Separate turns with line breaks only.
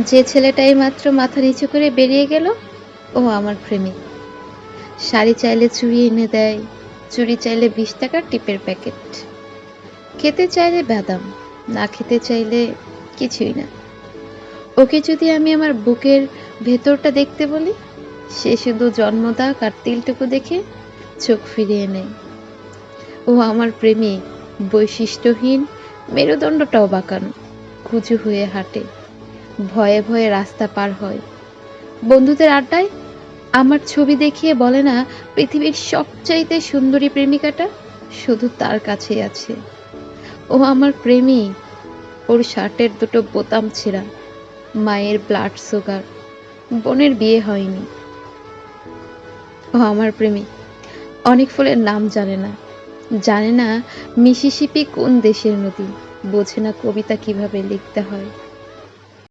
যে ছেলেটাই মাত্র মাথা নিচু করে বেরিয়ে গেল, ও আমার প্রেমিক। শাড়ি চাইলে চুড়ি এনে দেয়, চুড়ি চাইলে 20 টাকার টিপের প্যাকেট, খেতে চাইলে বাদাম, না খেতে চাইলে কিছুই না। ওকে যদি আমি আমার বুকের ভেতরটা দেখতে বলি, সে শুধু জন্মদাগ আর তিলটুকু দেখে চোখ ফিরিয়ে নেয়। ও আমার প্রেমিক, বৈশিষ্ট্যহীন, মেরুদণ্ডটাও বাঁকানো, কুঁজো হয়ে হাঁটে, ভয়ে ভয়ে রাস্তা পার হয়। বন্ধুদের আড্ডায় আমার ছবি দেখিয়ে বলে না, পৃথিবীর সবচাইতে সুন্দরী প্রেমিকাটা শুধু তার কাছেই আছে। ও আমার প্রেমিক, ওর শার্টের দুটো বোতাম ছেঁড়া, মায়ের ব্লাড সুগার, বোনের বিয়ে হয়নি। ও আমার প্রেমিক, অনেক ফুলের নাম জানে না, জানে না মিসিসিপি কোন দেশের নদী, বোঝে না কবিতা কিভাবে লিখতে হয়।